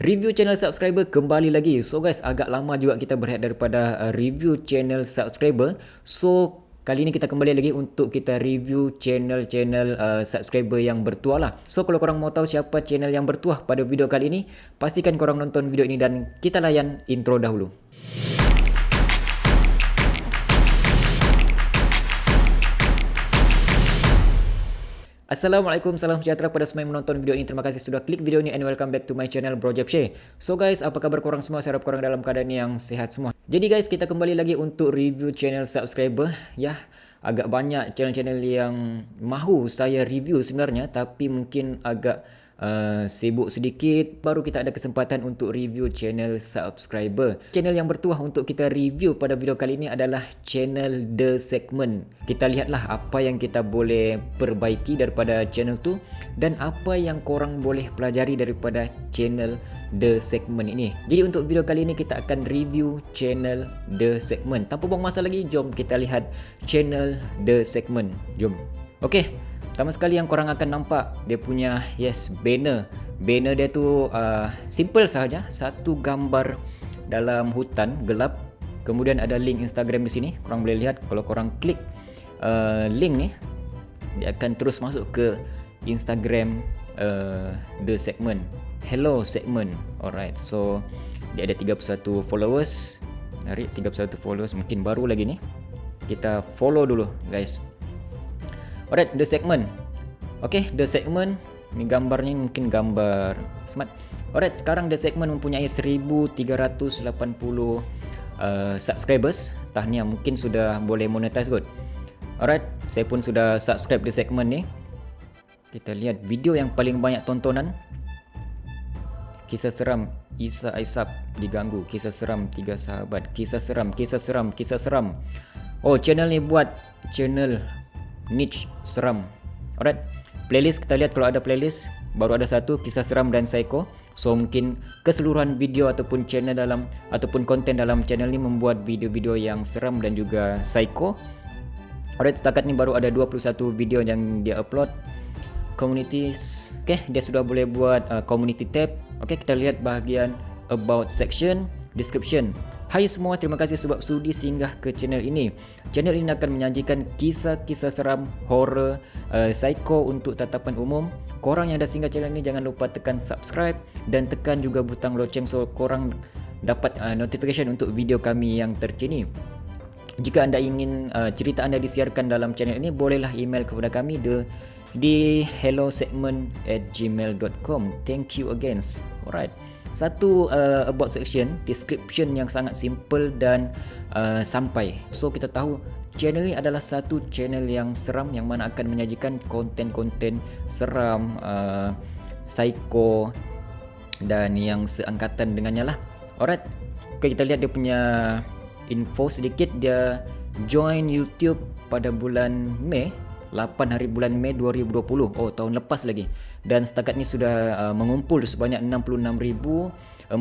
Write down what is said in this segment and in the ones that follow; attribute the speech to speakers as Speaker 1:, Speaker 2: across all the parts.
Speaker 1: Review channel subscriber kembali lagi. So guys, agak lama juga kita berehat daripada review channel subscriber. So kali ini kita kembali lagi untuk kita review channel-channel subscriber yang bertuah lah. So kalau korang mau tahu siapa channel yang bertuah pada video kali ini, pastikan korang nonton video ini dan kita layan intro dahulu. Assalamualaikum, salam sejahtera kepada semua yang menonton video ini. Terima kasih sudah klik video ini and welcome back to my channel Bro Jeb Share. So guys, apa kabar korang semua? Saya harap korang dalam keadaan yang sehat semua. Jadi guys, kita kembali lagi untuk review channel subscriber. Ya, agak banyak channel-channel yang mahu saya review sebenarnya, tapi mungkin agak sibuk sedikit, baru kita ada kesempatan untuk review channel subscriber. Channel yang bertuah untuk kita review pada video kali ini adalah channel The Segment. Kita lihatlah apa yang kita boleh perbaiki daripada channel tu dan apa yang korang boleh pelajari daripada channel The Segment ini. Jadi untuk video kali ini kita akan review channel The Segment. Tanpa buang masa lagi, jom kita lihat channel The Segment. Jom. Okey. Pertama sekali yang korang akan nampak dia punya banner. Banner dia tu simple sahaja, satu gambar dalam hutan gelap. Kemudian ada link Instagram di sini. Korang boleh lihat kalau korang klik link ni, dia akan terus masuk ke Instagram The Segment. Hello Segment. Alright. So dia ada 31 followers. Narik 31 followers, mungkin baru lagi ni. Kita follow dulu guys. Alright, The Segment. Okay, The Segment. Ni gambarnya mungkin gambar smart. Alright, sekarang The Segment mempunyai 1380 subscribers. Tahniah, mungkin sudah boleh monetize kot. Alright, saya pun sudah subscribe The Segment ni. Kita lihat video yang paling banyak tontonan. Kisah seram Isa Aisap diganggu. Kisah seram 3 sahabat. Kisah seram, kisah seram, kisah seram. Oh, channel ni buat channel niche seram. Alright, playlist kita lihat, kalau ada playlist baru ada satu, kisah seram dan psycho. So mungkin keseluruhan video ataupun channel dalam ataupun konten dalam channel ni membuat video-video yang seram dan juga psycho. Alright, setakat ni baru ada 21 video yang dia upload. Communities, okay, dia sudah boleh buat community tab. Okay, kita lihat bahagian about section, description. Hai semua, terima kasih sebab sudi singgah ke channel ini. Channel ini akan menyajikan kisah-kisah seram, horror, psycho untuk tatapan umum. Korang yang dah singgah channel ini jangan lupa tekan subscribe dan tekan juga butang loceng so korang dapat notification untuk video kami yang terkini. Jika anda ingin cerita anda disiarkan dalam channel ini, bolehlah email kepada kami di hellosegment@gmail.com. Thank you again. Alright. Satu about section, description yang sangat simple dan sampai. So kita tahu channel ini adalah satu channel yang seram yang mana akan menyajikan konten-konten seram, psycho dan yang seangkatan dengannya lah. Alright. Okay, kita lihat dia punya info sedikit. Dia join YouTube pada bulan Mei, 8 hari bulan Mei 2020. Oh, tahun lepas lagi. Dan setakat ni sudah mengumpul sebanyak 66,490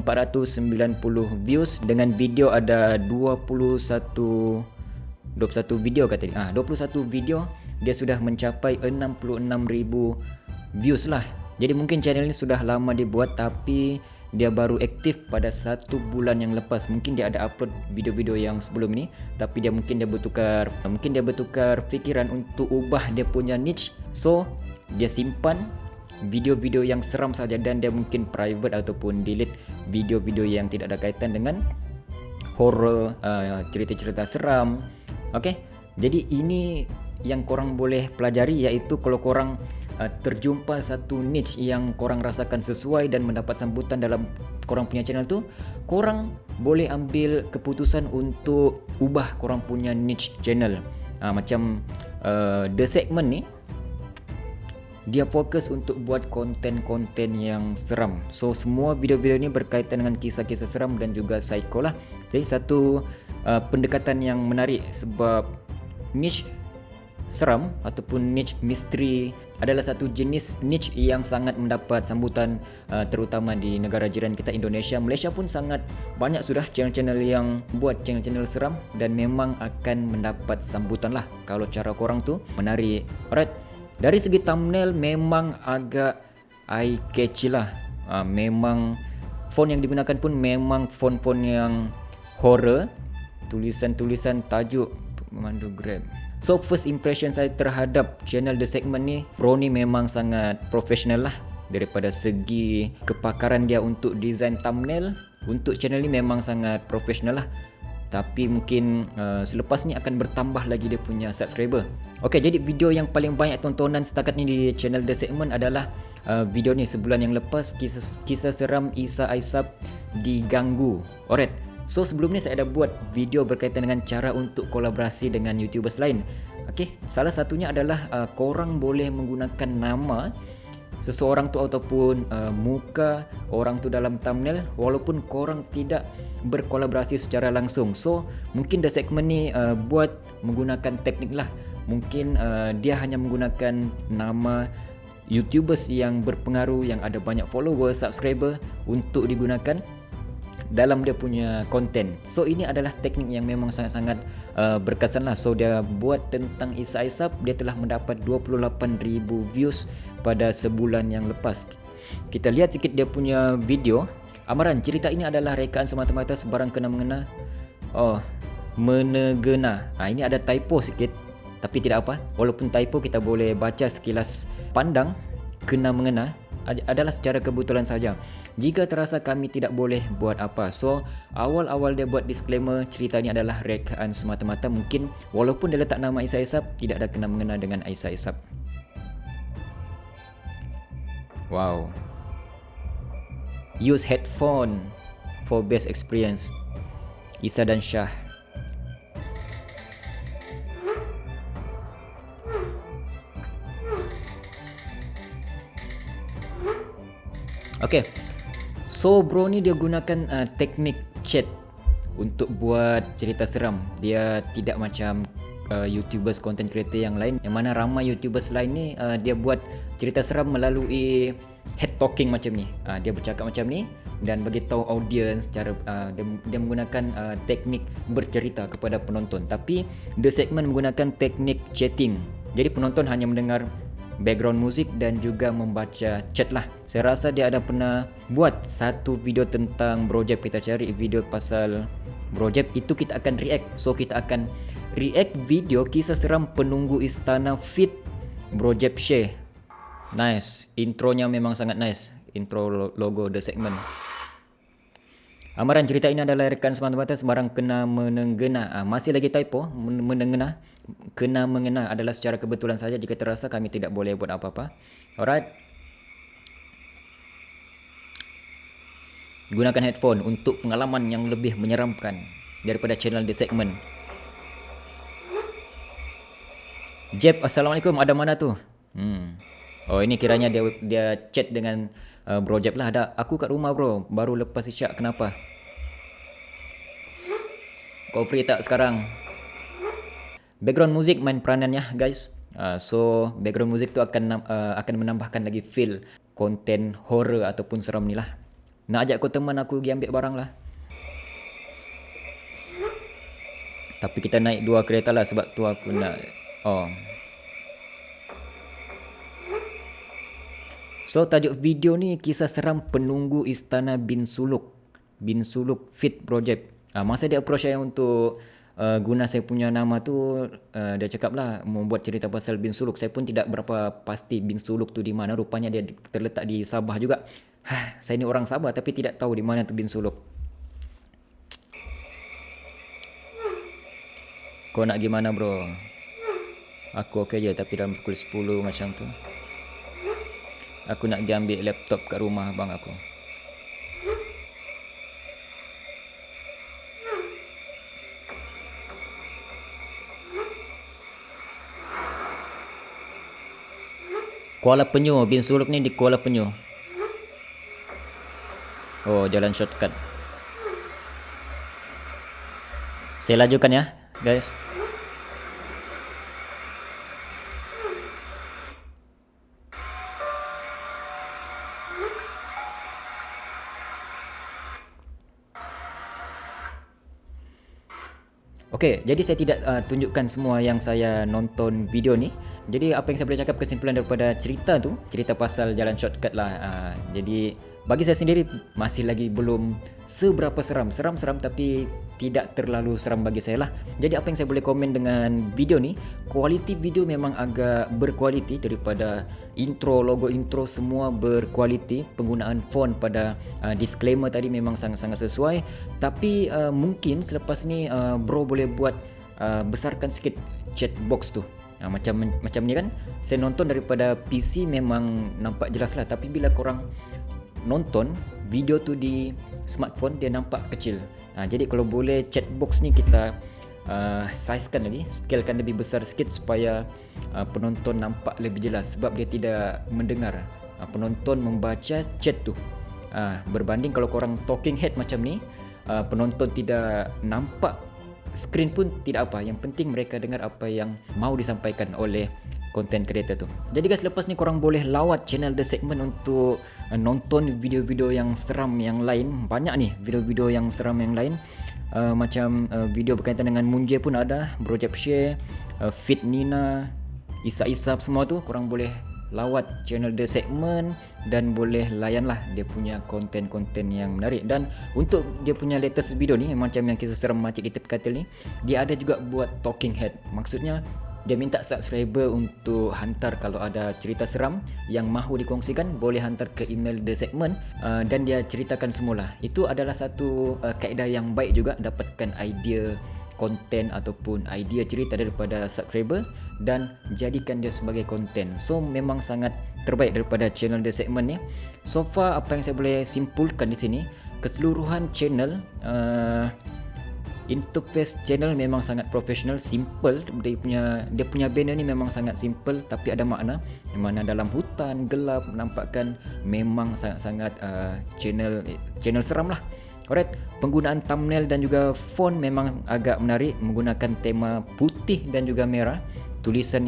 Speaker 1: views dengan video ada 21 video kata dia. 21 video dia sudah mencapai 66,000 views lah. Jadi mungkin channel ni sudah lama dibuat tapi dia baru aktif pada 1 bulan yang lepas. Mungkin dia ada upload video-video yang sebelum ni, tapi dia bertukar fikiran untuk ubah dia punya niche. So dia simpan video-video yang seram saja dan dia mungkin private ataupun delete video-video yang tidak ada kaitan dengan horror, cerita-cerita seram. Okay, jadi ini yang korang boleh pelajari, iaitu kalau korang terjumpa satu niche yang korang rasakan sesuai dan mendapat sambutan dalam korang punya channel tu, korang boleh ambil keputusan untuk ubah korang punya niche channel. Macam The Segment ni, dia fokus untuk buat konten-konten yang seram. So semua video-video ni berkaitan dengan kisah-kisah seram dan juga psycho lah. Jadi satu pendekatan yang menarik sebab niche seram ataupun niche misteri adalah satu jenis niche yang sangat mendapat sambutan, terutama di negara jiran kita Indonesia. Malaysia pun sangat banyak sudah channel-channel yang buat channel-channel seram dan memang akan mendapat sambutan lah kalau cara korang tu menarik. Alright, dari segi thumbnail memang agak eye catchy lah. Memang Font yang digunakan pun memang font-font yang horror, tulisan-tulisan tajuk pemandu Grab. So first impression saya terhadap channel The Segment ni, bro ni memang sangat profesional lah. Daripada segi kepakaran dia untuk design thumbnail, untuk channel ni memang sangat profesional lah. Tapi mungkin selepas ni akan bertambah lagi dia punya subscriber. Okay, jadi video yang paling banyak tontonan setakat ni di channel The Segment adalah video ni sebulan yang lepas, kisah seram Isa Aisap diganggu. Alright. So sebelum ni saya ada buat video berkaitan dengan cara untuk kolaborasi dengan YouTubers lain. Okay, salah satunya adalah korang boleh menggunakan nama seseorang tu ataupun muka orang tu dalam thumbnail walaupun korang tidak berkolaborasi secara langsung. So mungkin The Segment ni buat menggunakan teknik lah. Mungkin dia hanya menggunakan nama YouTubers yang berpengaruh, yang ada banyak follower, subscriber untuk digunakan dalam dia punya konten. So ini adalah teknik yang memang sangat-sangat berkesan lah. So dia buat tentang Isa Aisap, dia telah mendapat 28,000 views pada sebulan yang lepas. Kita lihat sikit dia punya video. Amaran, cerita ini adalah rekaan semata-mata sebarang kena-mengena. Oh, menegena. Ini ada typo sikit, tapi tidak apa. Walaupun typo, kita boleh baca sekilas pandang. Kena-mengena adalah secara kebetulan saja. Jika terasa kami tidak boleh buat apa. So awal-awal dia buat disclaimer, cerita ini adalah rekaan semata-mata. Mungkin walaupun dia letak nama Isa Aisap, tidak ada kena-mengena dengan Isa Aisap. Wow. Use headphone for best experience. Isa dan Syah. Okay, so bro ni dia gunakan teknik chat untuk buat cerita seram. Dia tidak macam YouTubers, content creator yang lain, yang mana ramai YouTubers lain ni dia buat cerita seram melalui head talking macam ni. Dia bercakap macam ni dan bagi tahu audience cara dia menggunakan teknik bercerita kepada penonton. Tapi The Segment menggunakan teknik chatting. Jadi penonton hanya mendengar background musik dan juga membaca chat lah. Saya rasa dia ada pernah buat satu video tentang Brojab. Kita cari video pasal Brojab, itu kita akan react. So kita akan react video kisah seram penunggu istana fit Brojab Share. Nice, intronya memang sangat nice. Intro logo The Segment. Amaran, cerita ini adalah rekan semata-mata sebarang kena menengena. Masih lagi typo, menengena. Kena mengena adalah secara kebetulan saja. Jika terasa kami tidak boleh buat apa-apa. Alright. Gunakan headphone untuk pengalaman yang lebih menyeramkan daripada channel The Segment. Jeb, Assalamualaikum. Ada mana tu? Oh, ini kiranya dia chat dengan Bro Jeb lah. Ada aku kat rumah bro, baru lepas isyak. Kenapa? Kau free tak sekarang? Background music main peranannya guys. So background music tu akan menambahkan lagi feel konten horror ataupun seram ni lah. Nak ajak kau teman aku pergi ambil barang lah. Tapi kita naik 2 kereta lah sebab tu aku nak. So tajuk video ni kisah seram penunggu istana Bin Suluk. Bin Suluk fit project. Masa dia approach saya untuk guna saya punya nama tu, dia cakap lah membuat cerita pasal Bin Suluk. Saya pun tidak berapa pasti Bin Suluk tu di mana. Rupanya dia terletak di Sabah juga. Saya ni orang Sabah tapi tidak tahu di mana tu Bin Suluk. Kau nak gimana bro? Aku okey je tapi dalam pukul 10 macam tu. Aku nak pergi ambil laptop kat rumah abang aku. Kuala Penyu, Bin Suluk ni di Kuala Penyu. Oh, jalan shortcut. Saya lajukan ya, guys. Okey, jadi saya tidak tunjukkan semua yang saya nonton video ni. Jadi apa yang saya boleh cakap kesimpulan daripada cerita tu, cerita pasal jalan shortcut lah. Jadi bagi saya sendiri masih lagi belum seberapa seram tapi tidak terlalu seram bagi saya lah. Jadi apa yang saya boleh komen dengan video ni, kualiti video memang agak berkualiti daripada intro, logo intro semua berkualiti. Penggunaan font pada disclaimer tadi memang sangat-sangat sesuai. Tapi mungkin selepas ni bro boleh buat besarkan sikit chat box tu. Macam ni kan, saya nonton daripada PC memang nampak jelas lah, tapi bila korang nonton video tu di smartphone dia nampak kecil. Jadi kalau boleh chat box ni kita sizekan lagi, scalekan lebih besar sikit supaya penonton nampak lebih jelas, sebab dia tidak mendengar, penonton membaca chat tu. Berbanding kalau korang talking head macam ni, penonton tidak nampak skrin pun tidak apa, yang penting mereka dengar apa yang mau disampaikan oleh content creator tu. Jadi guys, lepas ni korang boleh lawat channel The Segment untuk nonton video-video yang seram yang lain. Banyak nih video-video yang seram yang lain, macam video berkaitan dengan Munje pun ada, Bro Jeb Share, Fit Nina, Isa-Isap, semua tu korang boleh lawat channel The Segment dan boleh layanlah dia punya konten-konten yang menarik. Dan untuk dia punya latest video ni, macam yang kisah seram makcik di tepi katil ni, dia ada juga buat talking head. Maksudnya dia minta subscriber untuk hantar kalau ada cerita seram yang mahu dikongsikan, boleh hantar ke email The Segment, dan dia ceritakan semula. Itu adalah satu kaedah yang baik juga, dapatkan idea konten ataupun idea cerita daripada subscriber dan jadikan dia sebagai konten. So memang sangat terbaik daripada channel The Segment ni. So far apa yang saya boleh simpulkan di sini, keseluruhan channel, interface channel memang sangat profesional, simple. Dia punya banner ni memang sangat simple tapi ada makna. Di mana dalam hutan gelap menampakkan memang sangat-sangat channel seram lah. Alright, penggunaan thumbnail dan juga font memang agak menarik, menggunakan tema putih dan juga merah. Tulisan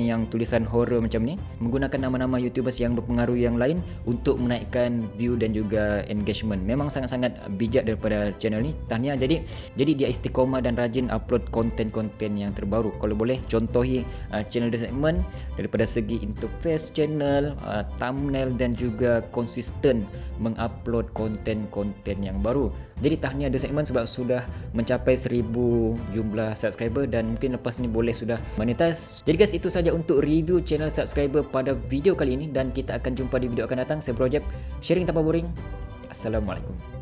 Speaker 1: horror macam ni, menggunakan nama-nama YouTubers yang berpengaruh yang lain untuk menaikkan view dan juga engagement. Memang sangat-sangat bijak daripada channel ni. Tahniah. Jadi dia istiqomah dan rajin upload konten-konten yang terbaru. Kalau boleh contohi channel The Segment daripada segi interface channel, thumbnail dan juga konsisten mengupload konten-konten yang baru. Jadi tahniah The Segment sebab sudah mencapai 1000 jumlah subscriber dan mungkin lepas ni boleh sudah monetize. Jadi guys, itu saja untuk review channel subscriber pada video kali ini dan kita akan jumpa di video akan datang. Saya Bro Jeb, sharing tanpa boring. Assalamualaikum.